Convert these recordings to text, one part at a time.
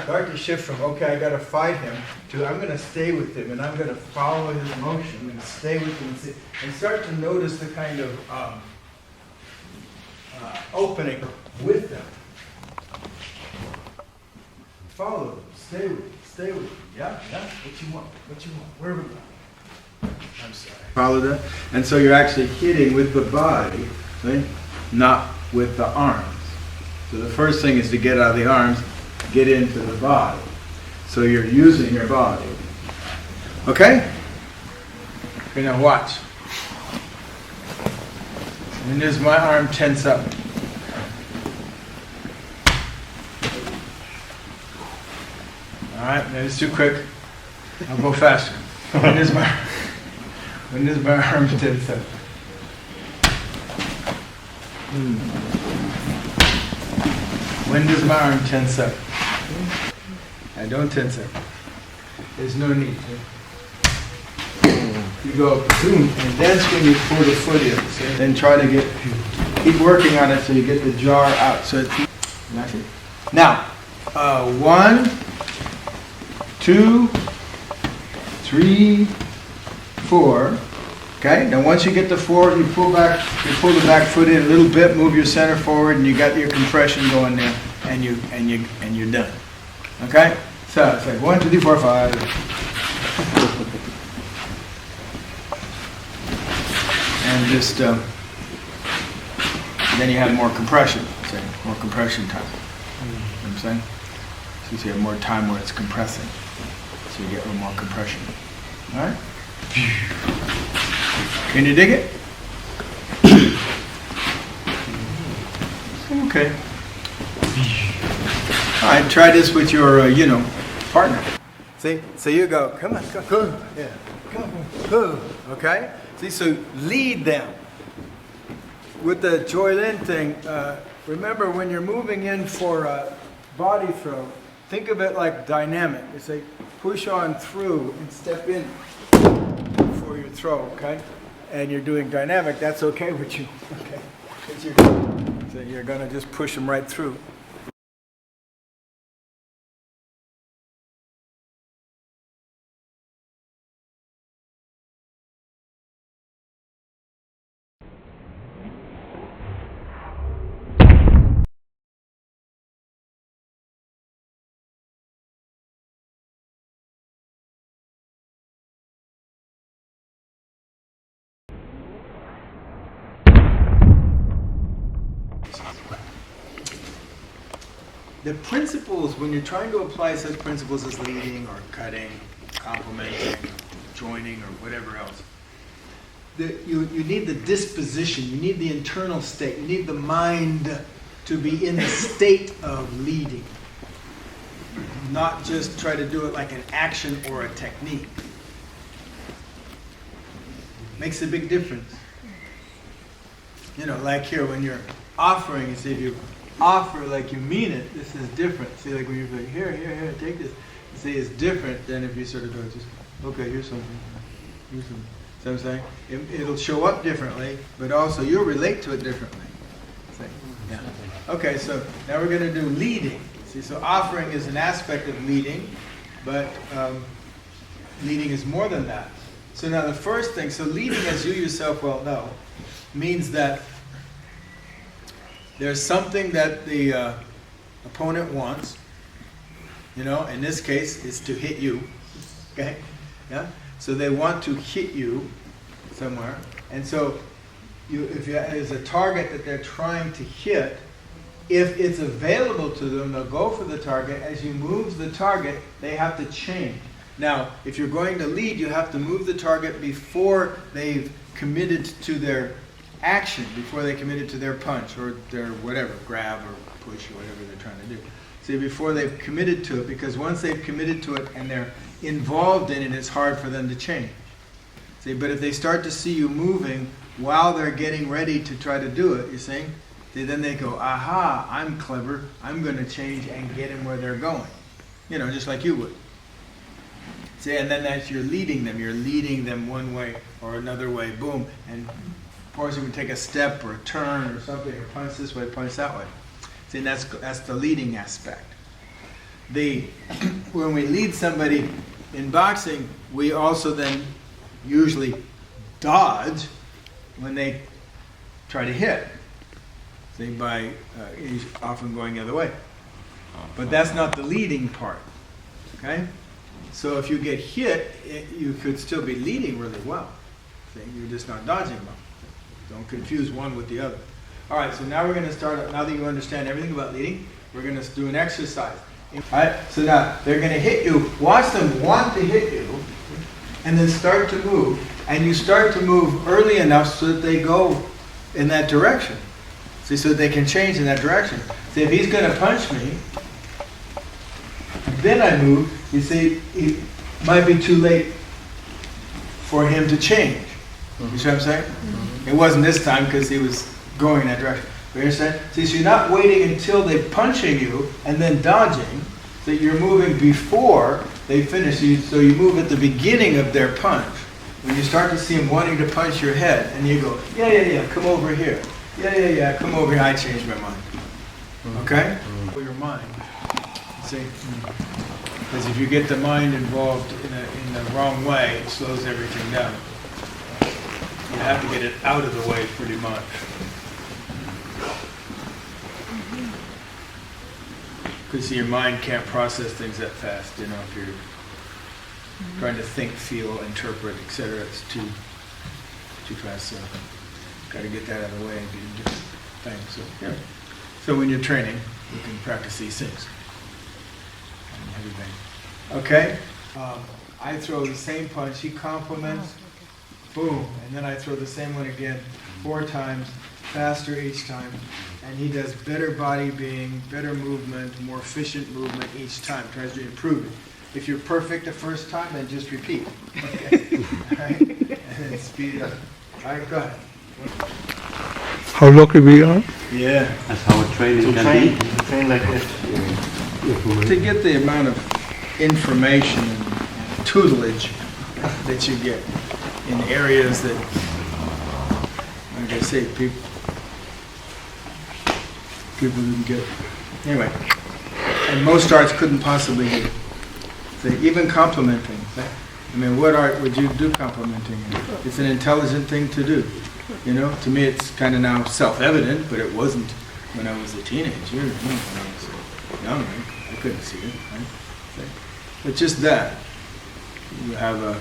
start to shift from, okay, I got to fight him, to I'm going to stay with him, and I'm going to follow his motion, I'm going to stay with him, and start to notice the kind of opening with them. Follow them, stay with them, stay with them. Yeah, yeah, what you want, where are we going? I'm sorry. Follow that. And so you're actually hitting with the body, right? Not with the arms. So the first thing is to get out of the arms, get into the body. So you're using your body. Okay? Okay, now watch. And there's my arm tense up. Alright, maybe it's too quick. I'll go faster. When does my arm tense up? When does my arm tense up? I don't tense up. There's no need to. You go boom, and then when you pull the foot in, so then try to keep working on it so you get the jar out. So it's now, 1, 2, 3, 4. Okay. Now once you get to 4, you pull the back foot in a little bit, move your center forward, and you got your compression going there, and you're done. Okay. So it's like 1, 2, 3, 4, 5. And just then you have more compression. Say more compression time. You know what I'm saying? So you have more time where it's compressing. So you get a little more compression. All right? Can you dig it? Okay. All right, try this with your, partner. See? So you go, come on, go. Yeah. Come on. Okay? See, so lead them. With the Joy Lin thing, remember when you're moving in for a body throw, think of it like dynamic. You say, push on through and step in for your throw, okay? And you're doing dynamic, that's okay with you, okay? So you're going to just push them right through. The principles, when you're trying to apply such principles as leading or cutting, complementing, joining, or whatever else, you need the disposition, you need the internal state, you need the mind to be in the state of leading. Not just try to do it like an action or a technique. Makes a big difference. Like here when you're offering, you see if you offer like you mean it, this is different. See, like when you're like, here, take this. You see, it's different than if you sort of go, just, okay, here's something. See what I'm saying? It'll show up differently, but also you'll relate to it differently. Yeah. Okay, so now we're going to do leading. See, so offering is an aspect of leading, but leading is more than that. So now the first thing, so leading, as you yourself well know, means that there's something that the opponent wants, in this case, is to hit you, okay? Yeah? So they want to hit you somewhere, and so if there's a target that they're trying to hit, if it's available to them, they'll go for the target. As you move the target, they have to change. Now, if you're going to lead, you have to move the target before they've committed to their action, before they committed to their punch or their whatever, grab or push or whatever they're trying to do. See, before they've committed to it, because once they've committed to it and they're involved in it, it's hard for them to change. See, but if they start to see you moving while they're getting ready to try to do it, you see, then they go, aha, I'm clever, I'm going to change and get them where they're going. Just like you would. See, and then that's you're leading them one way or another way, boom, and of course, you can take a step or a turn or something, or punch this way, punch that way. See, and that's the leading aspect. when we lead somebody in boxing, we also then usually dodge when they try to hit. See, by often going the other way. But that's not the leading part. Okay? So if you get hit, you could still be leading really well. See, you're just not dodging well. Don't confuse one with the other. All right, so now we're going to start, now that you understand everything about leading, we're going to do an exercise. All right, so now they're going to hit you. Watch them want to hit you, and then start to move. And you start to move early enough so that they go in that direction. See, so that they can change in that direction. See, if he's going to punch me, then I move, you see, it might be too late for him to change. You see what I'm saying? It wasn't this time because he was going in that direction. You understand? See, so you're not waiting until they're punching you and then dodging. So you're moving before they finish. So you move at the beginning of their punch. When you start to see them wanting to punch your head, and you go, yeah, come over here. Yeah, come over here. I changed my mind. Okay? Your mind. See? Because if you get the mind involved in the wrong way, it slows everything down. You have to get it out of the way pretty much. Because your mind can't process things that fast, you know, if you're trying to think, feel, interpret, etc. It's too fast. So got to get that out of the way and do different things. So, yeah. So when you're training, you can practice these things. And everything. Okay? I throw the same punch. He compliments. Boom. And then I throw the same one again 4 times, faster each time. And he does better body being, better movement, more efficient movement each time. Tries to improve it. If you're perfect the first time, then just repeat. Okay? All right? And then speed up. All right, go ahead. How lucky we are? Yeah. That's how a training can be. To train like this. To get the amount of information and tutelage that you get in areas that, like I say, people didn't get. Anyway, and most arts couldn't possibly get. Say, even complimenting. I mean, what art would you do complimenting? It's an intelligent thing to do. You know, to me it's kind of now self-evident, but it wasn't when I was a teenager. You know, when I was young, I couldn't see it. Right? But just that, you have a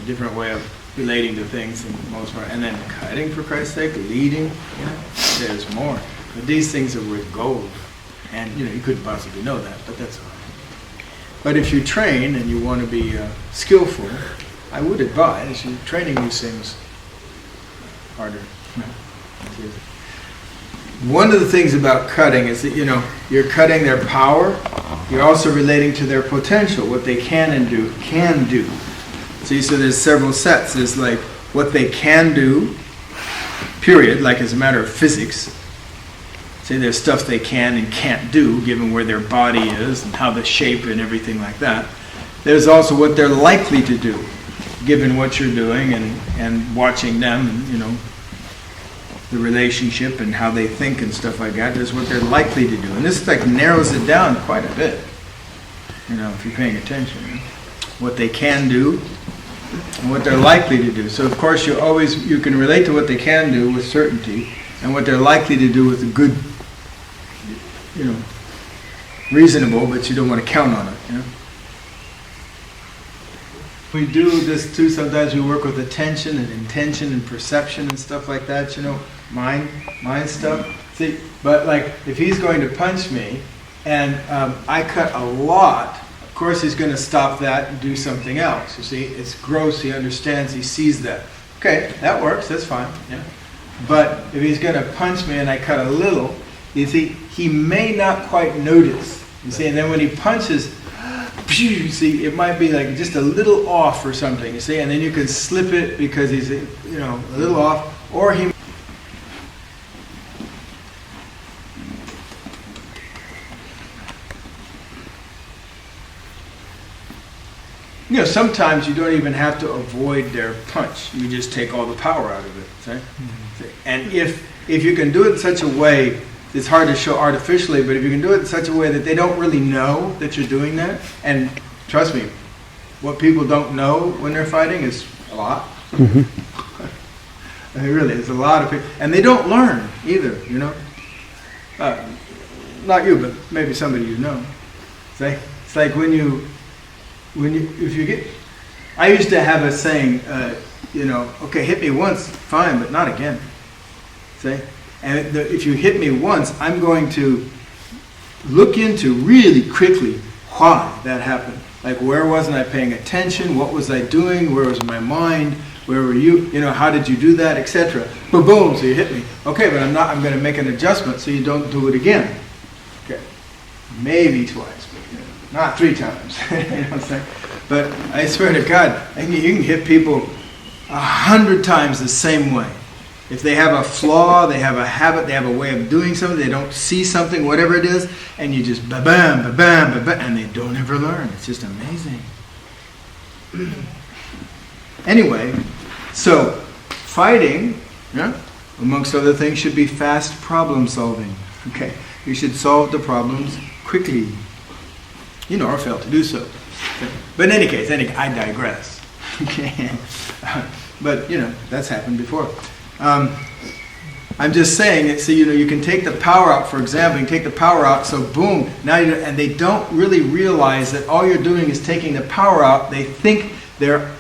different way of relating to things in the most part. And then cutting, for Christ's sake, leading, you know, there's more. But these things are worth gold. And, you know, you couldn't possibly know that, but that's all right. But if you train and you want to be skillful, I would advise you training these things harder. One of the things about cutting is that, you know, you're cutting their power, you're also relating to their potential, what they can do. See, so there's several sets. There's like what they can do, period, like as a matter of physics. See, there's stuff they can and can't do, given where their body is and how the shape and everything like that. There's also what they're likely to do, given what you're doing and watching them, and, you know, the relationship and how they think and stuff like that. There's what they're likely to do. And this like narrows it down quite a bit, you know, if you're paying attention. What they can do and what they're likely to do. So of course you can relate to what they can do with certainty and what they're likely to do with a good, you know, reasonable, but you don't want to count on it, you know. We do this too. Sometimes we work with attention and intention and perception and stuff like that, you know, mind stuff. See, but like if he's going to punch me and I cut a lot, of course he's going to stop that and do something else. You see, it's gross. He understands. He sees that. Okay, that works. That's fine. Yeah. But if he's going to punch me and I cut a little, you see, he may not quite notice. You see, and then when he punches, you see, it might be like just a little off or something, you see, and then you can slip it because he's, you know, a little off, or he... You know, sometimes you don't even have to avoid their punch. You just take all the power out of it, see? Mm-hmm. And if you can do it in such a way it's hard to show artificially, but if you can do it in such a way that they don't really know that you're doing that, and trust me, what people don't know when they're fighting is a lot. I mean, really, it's a lot of people, and they don't learn either, you know. Not you, but maybe somebody you know. It's like when you, if you get, I used to have a saying, you know, okay, hit me once, fine, but not again. See? And if you hit me once, I'm going to look into really quickly why that happened. Like, where wasn't I paying attention? What was I doing? Where was my mind? Where were you? You know, how did you do that, etc. Boom, boom, so you hit me. Okay, but I'm going to make an adjustment so you don't do it again. Okay, maybe twice, but you know, not 3 times. You know what I'm saying? But I swear to God, you can hit people 100 times the same way. If they have a flaw, they have a habit, they have a way of doing something, they don't see something, whatever it is, and you just ba-bam, ba-bam, ba-bam, and they don't ever learn. It's just amazing. Anyway, so fighting, yeah, amongst other things, should be fast problem solving. Okay, you should solve the problems quickly, you know, or fail to do so. Okay. But in any case, I digress. Okay, but you know that's happened before. I'm just saying, so you know, you can take the power out. For example, you can take the power out. So boom, now and they don't really realize that all you're doing is taking the power out. They think they're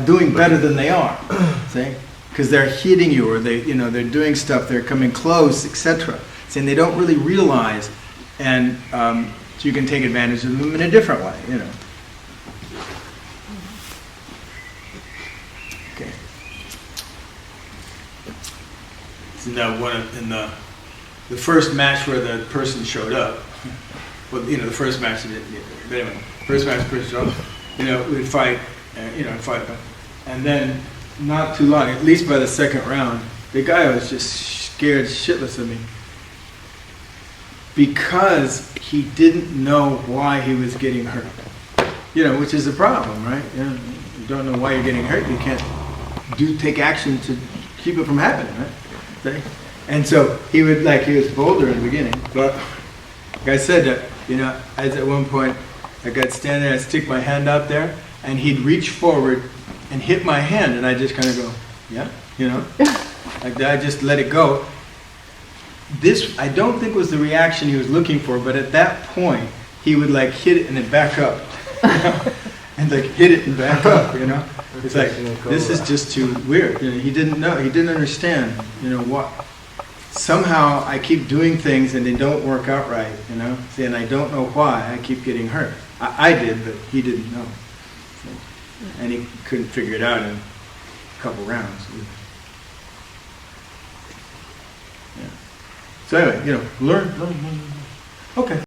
doing better than they are, see? Because they're hitting you, or they're doing stuff, they're coming close, etc. See, and they don't really realize, and so you can take advantage of them in a different way, you know. Okay. So now, in the first match where the person showed up, well, you know, the first match, but anyway, first match the person showed up, you know, we'd fight. And then, not too long, at least by the second round, the guy was just scared shitless of me because he didn't know why he was getting hurt. You know, which is a problem, right? You know, you don't know why you're getting hurt. You can't take action to keep it from happening, right? And so he was bolder in the beginning, but like I said, that, you know, as at one point I got standing there, I'd stick my hand out there, and he'd reach forward and hit my hand, and I just kind of go, yeah, you know, like that. I just let it go. This, I don't think, was the reaction he was looking for, but at that point, he would like hit it and then back up, you know? And like hit it and back up, you know. It's like, this is just too weird. You know, he didn't know, he didn't understand, you know, what. Somehow I keep doing things and they don't work out right, you know. See, and I don't know why I keep getting hurt. I did, but he didn't know. And he couldn't figure it out in a couple rounds. Yeah. So anyway, you know, learn. Okay.